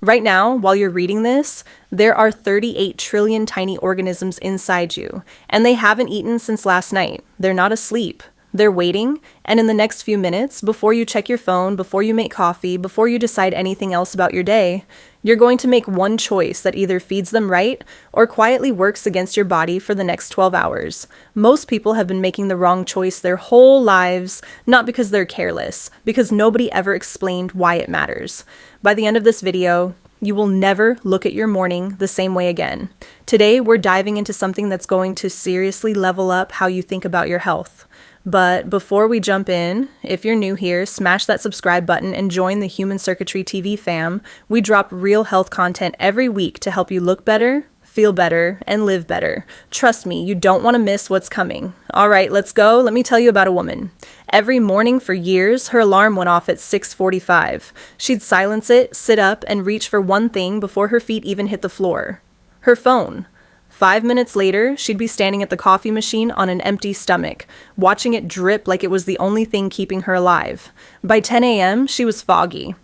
Right now, while you're reading this, there are 38 trillion tiny organisms inside you, and they haven't eaten since last night. They're not asleep. They're waiting, and in the next few minutes, before you check your phone, before you make coffee, before you decide anything else about your day, you're going to make one choice that either feeds them right or quietly works against your body for the next 12 hours. Most people have been making the wrong choice their whole lives, not because they're careless, because nobody ever explained why it matters. By the end of this video, you will never look at your morning the same way again. Today, we're diving into something that's going to seriously level up how you think about your health. But before we jump in, if you're new here, smash that subscribe button and join the Human Circuitry TV fam. We drop real health content every week to help you look better, feel better, and live better. Trust me, you don't want to miss what's coming. All right, let's go. Let me tell you about a woman. Every morning for years, her alarm went off at 6:45. She'd silence it, sit up, and reach for one thing before her feet even hit the floor. Her phone. 5 minutes later, she'd be standing at the coffee machine on an empty stomach, watching it drip like it was the only thing keeping her alive. By 10 a.m., she was foggy.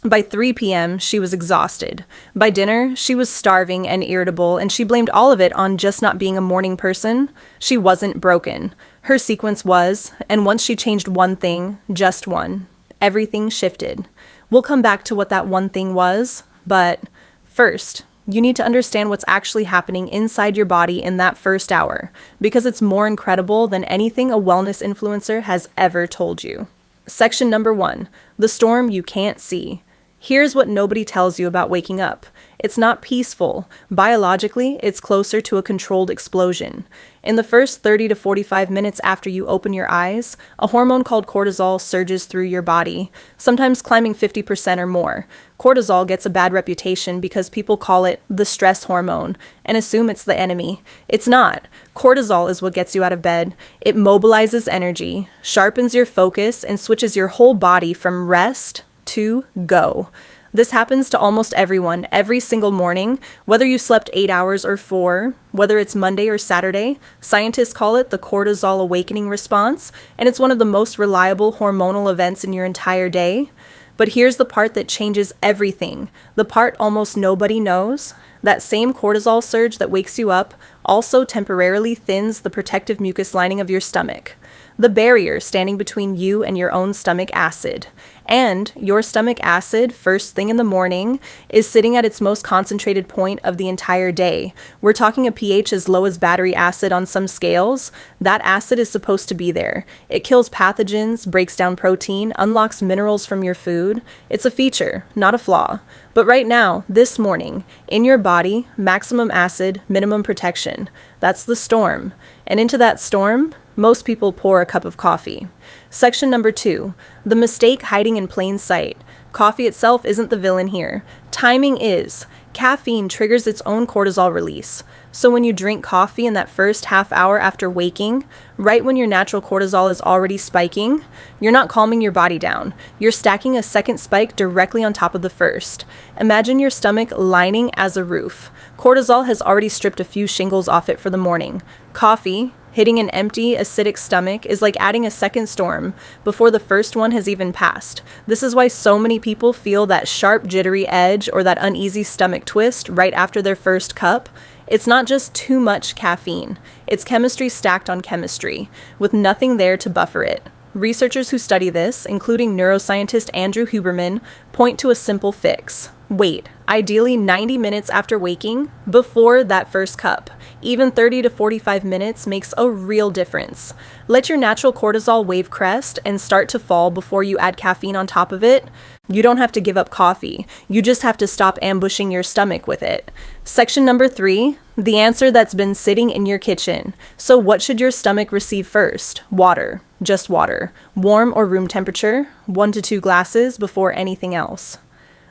By 3 p.m., she was exhausted. By dinner, she was starving and irritable, and she blamed all of it on just not being a morning person. She wasn't broken. Her sequence was, and once she changed one thing, just one, everything shifted. We'll come back to what that one thing was, but first, you need to understand what's actually happening inside your body in that first hour, because it's more incredible than anything a wellness influencer has ever told you. Section number 1, the storm you can't see. Here's what nobody tells you about waking up. It's not peaceful. Biologically, it's closer to a controlled explosion. In the first 30 to 45 minutes after you open your eyes, a hormone called cortisol surges through your body, sometimes climbing 50% or more. Cortisol gets a bad reputation because people call it the stress hormone and assume it's the enemy. It's not. Cortisol is what gets you out of bed. It mobilizes energy, sharpens your focus, and switches your whole body from rest to go. This happens to almost everyone every single morning, whether you slept 8 hours or 4, whether it's Monday or Saturday. Scientists call it the cortisol awakening response, and it's one of the most reliable hormonal events in your entire day. But here's the part that changes everything, the part almost nobody knows. That same cortisol surge that wakes you up also temporarily thins the protective mucus lining of your stomach, the barrier standing between you and your own stomach acid. And your stomach acid, first thing in the morning, is sitting at its most concentrated point of the entire day. We're talking a pH as low as battery acid on some scales. That acid is supposed to be there. It kills pathogens, breaks down protein, unlocks minerals from your food. It's a feature, not a flaw. But right now, this morning, in your body, maximum acid, minimum protection. That's the storm. And into that storm, most people pour a cup of coffee. Section number 2, the mistake hiding in plain sight. Coffee itself isn't the villain here. Timing is. Caffeine triggers its own cortisol release. So when you drink coffee in that first half hour after waking, right when your natural cortisol is already spiking, you're not calming your body down. You're stacking a second spike directly on top of the first. Imagine your stomach lining as a roof. Cortisol has already stripped a few shingles off it for the morning. Coffee, hitting an empty, acidic stomach, is like adding a second storm before the first one has even passed. This is why so many people feel that sharp, jittery edge or that uneasy stomach twist right after their first cup. It's not just too much caffeine. It's chemistry stacked on chemistry, with nothing there to buffer it. Researchers who study this, including neuroscientist Andrew Huberman, point to a simple fix. Wait, ideally 90 minutes after waking, before that first cup. Even 30 to 45 minutes makes a real difference. Let your natural cortisol wave crest and start to fall before you add caffeine on top of it. You don't have to give up coffee. You just have to stop ambushing your stomach with it. Section number 3, the answer that's been sitting in your kitchen. So what should your stomach receive first? Water. Just water. Warm or room temperature. 1 to 2 glasses before anything else.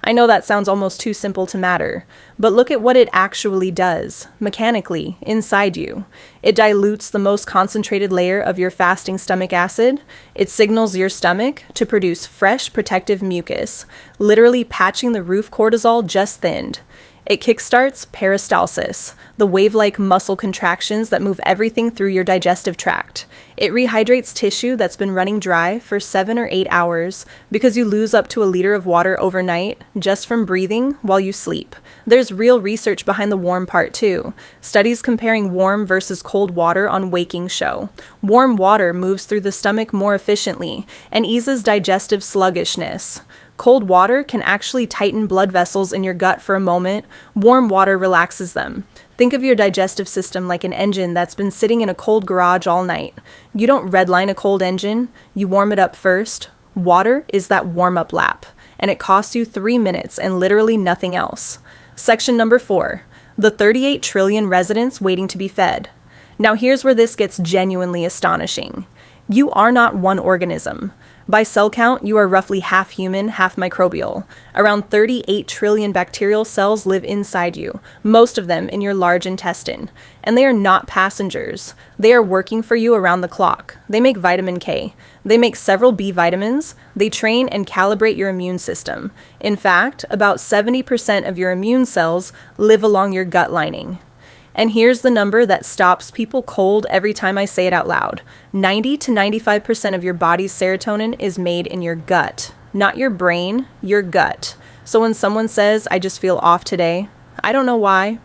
I know that sounds almost too simple to matter, but look at what it actually does, mechanically, inside you. It dilutes the most concentrated layer of your fasting stomach acid. It signals your stomach to produce fresh protective mucus, literally patching the roof cortisol just thinned. It kickstarts peristalsis, the wave-like muscle contractions that move everything through your digestive tract. It rehydrates tissue that's been running dry for 7 or 8 hours because you lose up to a liter of water overnight just from breathing while you sleep. There's real research behind the warm part too. Studies comparing warm versus cold water on waking show. Warm water moves through the stomach more efficiently and eases digestive sluggishness. Cold water can actually tighten blood vessels in your gut for a moment. Warm water relaxes them. Think of your digestive system like an engine that's been sitting in a cold garage all night. You don't redline a cold engine, you warm it up first. Water is that warm-up lap, and it costs you 3 minutes and literally nothing else. Section number 4, the 38 trillion residents waiting to be fed. Now here's where this gets genuinely astonishing. You are not one organism. By cell count, you are roughly half human, half microbial. Around 38 trillion bacterial cells live inside you, most of them in your large intestine. And they are not passengers. They are working for you around the clock. They make vitamin K. They make several B vitamins. They train and calibrate your immune system. In fact, about 70% of your immune cells live along your gut lining. And here's the number that stops people cold every time I say it out loud. 90 to 95% of your body's serotonin is made in your gut. Not your brain, your gut. So when someone says, I just feel off today, I don't know why.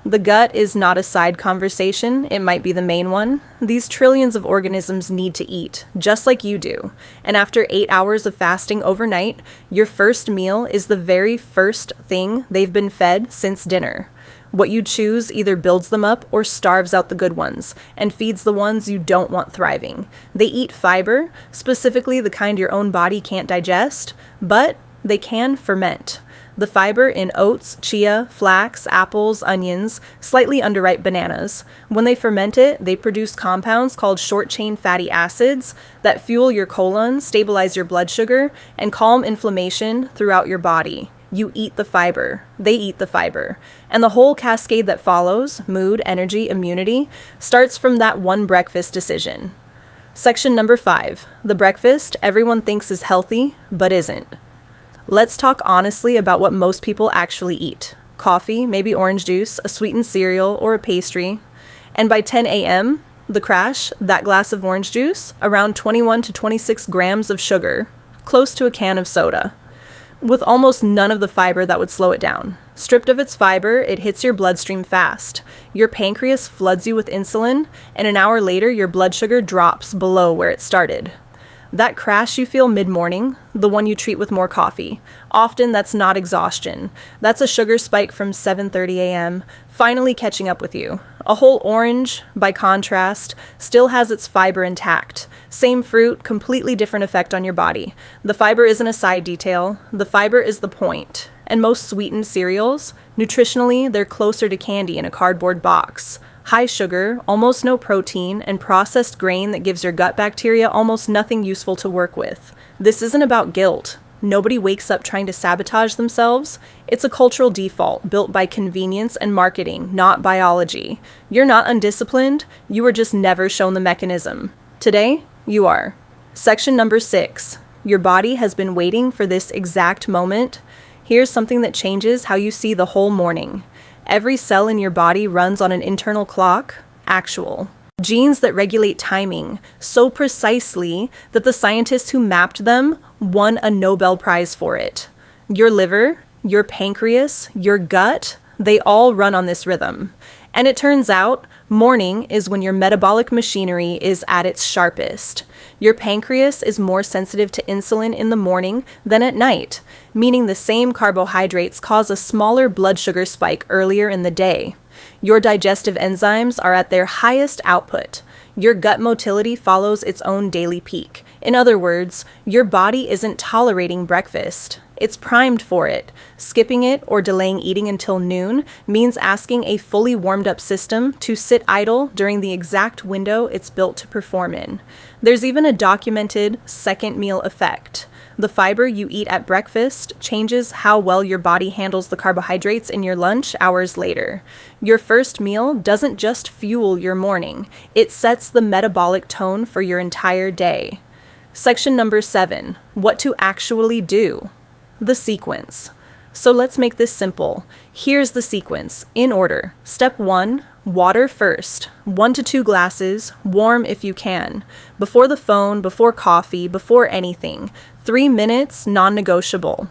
The gut is not a side conversation, it might be the main one. These trillions of organisms need to eat, just like you do. And after 8 hours of fasting overnight, your first meal is the very first thing they've been fed since dinner. What you choose either builds them up or starves out the good ones, and feeds the ones you don't want thriving. They eat fiber, specifically the kind your own body can't digest, but they can ferment. The fiber in oats, chia, flax, apples, onions, slightly underripe bananas. When they ferment it, they produce compounds called short-chain fatty acids that fuel your colon, stabilize your blood sugar, and calm inflammation throughout your body. You eat the fiber. They eat the fiber. And the whole cascade that follows, mood, energy, immunity, starts from that one breakfast decision. Section number 5, the breakfast everyone thinks is healthy, but isn't. Let's talk honestly about what most people actually eat. Coffee, maybe orange juice, a sweetened cereal, or a pastry. And by 10 a.m., the crash, that glass of orange juice, around 21 to 26 grams of sugar, close to a can of soda, with almost none of the fiber that would slow it down. Stripped of its fiber, it hits your bloodstream fast. Your pancreas floods you with insulin, and an hour later, your blood sugar drops below where it started. That crash you feel mid-morning, the one you treat with more coffee. Often that's not exhaustion. That's a sugar spike from 7:30 a.m., finally catching up with you. A whole orange, by contrast, still has its fiber intact. Same fruit, completely different effect on your body. The fiber isn't a side detail. The fiber is the point. And most sweetened cereals, nutritionally, they're closer to candy in a cardboard box. High sugar, almost no protein, and processed grain that gives your gut bacteria almost nothing useful to work with. This isn't about guilt. Nobody wakes up trying to sabotage themselves. It's a cultural default built by convenience and marketing, not biology. You're not undisciplined, you were just never shown the mechanism. Today, you are. Section number 6. Your body has been waiting for this exact moment. Here's something that changes how you see the whole morning. Every cell in your body runs on an internal clock, actual. Genes that regulate timing so precisely that the scientists who mapped them won a Nobel Prize for it. Your liver, your pancreas, your gut, they all run on this rhythm. And it turns out, morning is when your metabolic machinery is at its sharpest. Your pancreas is more sensitive to insulin in the morning than at night, meaning the same carbohydrates cause a smaller blood sugar spike earlier in the day. Your digestive enzymes are at their highest output. Your gut motility follows its own daily peak. In other words, your body isn't tolerating breakfast. It's primed for it. Skipping it or delaying eating until noon means asking a fully warmed up system to sit idle during the exact window it's built to perform in. There's even a documented second meal effect. The fiber you eat at breakfast changes how well your body handles the carbohydrates in your lunch hours later. Your first meal doesn't just fuel your morning, it sets the metabolic tone for your entire day. Section number 7, what to actually do. The sequence. So let's make this simple. Here's the sequence, in order. Step 1, water first. 1 to 2 glasses, warm if you can. Before the phone, before coffee, before anything. 3 minutes, non-negotiable.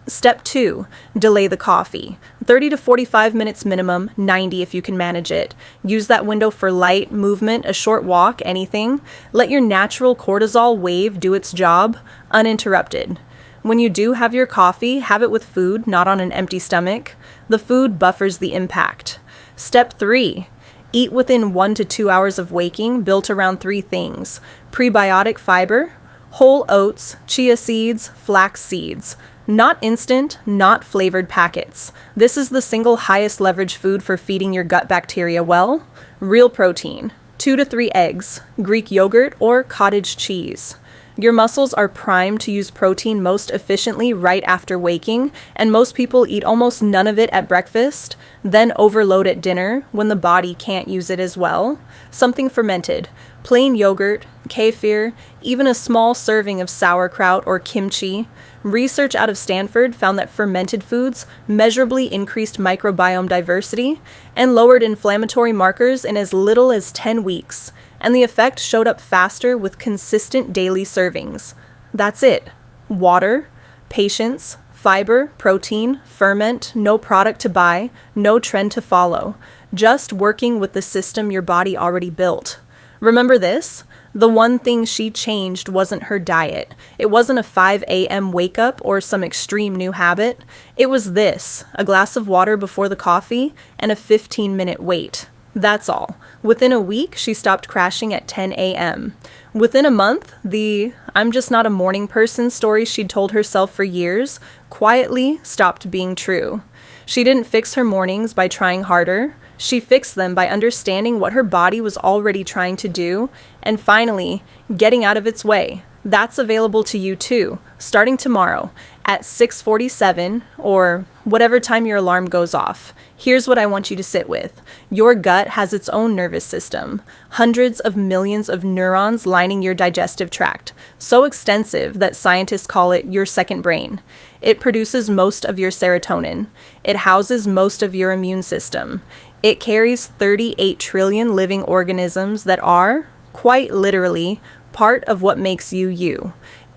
Step 2, delay the coffee. 30 to 45 minutes minimum, 90 if you can manage it. Use that window for light, movement, a short walk, anything. Let your natural cortisol wave do its job, uninterrupted. When you do have your coffee, have it with food, not on an empty stomach. The food buffers the impact. Step 3, eat within 1 to 2 hours of waking, built around 3 things. Prebiotic fiber, whole oats, chia seeds, flax seeds. Not instant, not flavored packets. This is the single highest leverage food for feeding your gut bacteria well. Real protein, 2 to 3 eggs, Greek yogurt or cottage cheese. Your muscles are primed to use protein most efficiently right after waking, and most people eat almost none of it at breakfast, then overload at dinner when the body can't use it as well. Something fermented, plain yogurt, kefir, even a small serving of sauerkraut or kimchi. Research out of Stanford found that fermented foods measurably increased microbiome diversity and lowered inflammatory markers in as little as 10 weeks, and the effect showed up faster with consistent daily servings. That's it. Water, patience, fiber, protein, ferment, no product to buy, no trend to follow. Just working with the system your body already built. Remember this? The one thing she changed wasn't her diet. It wasn't a 5 a.m. wake up or some extreme new habit. It was this, a glass of water before the coffee and a 15-minute wait. That's all. Within a week, she stopped crashing at 10 a.m. Within a month, the "I'm just not a morning person" story she'd told herself for years quietly stopped being true. She didn't fix her mornings by trying harder. She fixed them by understanding what her body was already trying to do, and finally, getting out of its way. That's available to you too, starting tomorrow at 6:47 or whatever time your alarm goes off. Here's what I want you to sit with. Your gut has its own nervous system, hundreds of millions of neurons lining your digestive tract, so extensive that scientists call it your second brain. It produces most of your serotonin. It houses most of your immune system. It carries 38 trillion living organisms that are, quite literally, part of what makes you you.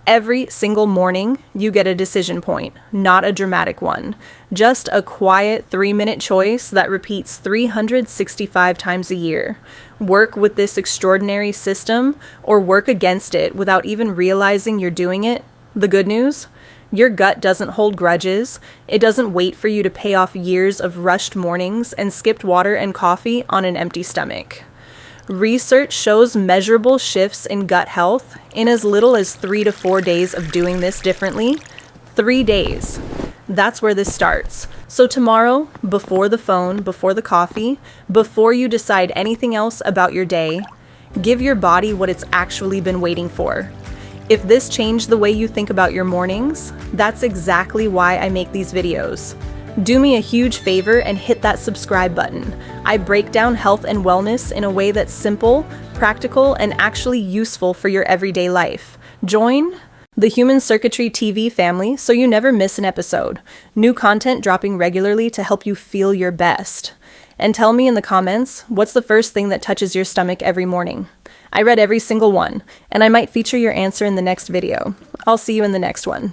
Every single morning, you get a decision point, not a dramatic one. Just a quiet 3-minute choice that repeats 365 times a year. Work with this extraordinary system or work against it without even realizing you're doing it. The good news? Your gut doesn't hold grudges. It doesn't wait for you to pay off years of rushed mornings and skipped water and coffee on an empty stomach. Research shows measurable shifts in gut health in as little as 3 to 4 days of doing this differently. 3 days. That's where this starts. So tomorrow, before the phone, before the coffee, before you decide anything else about your day, give your body what it's actually been waiting for. If this changed the way you think about your mornings, that's exactly why I make these videos. Do me a huge favor and hit that subscribe button. I break down health and wellness in a way that's simple, practical, and actually useful for your everyday life. Join the Human Circuitry TV family so you never miss an episode. New content dropping regularly to help you feel your best. And tell me in the comments, what's the first thing that touches your stomach every morning? I read every single one, and I might feature your answer in the next video. I'll see you in the next one.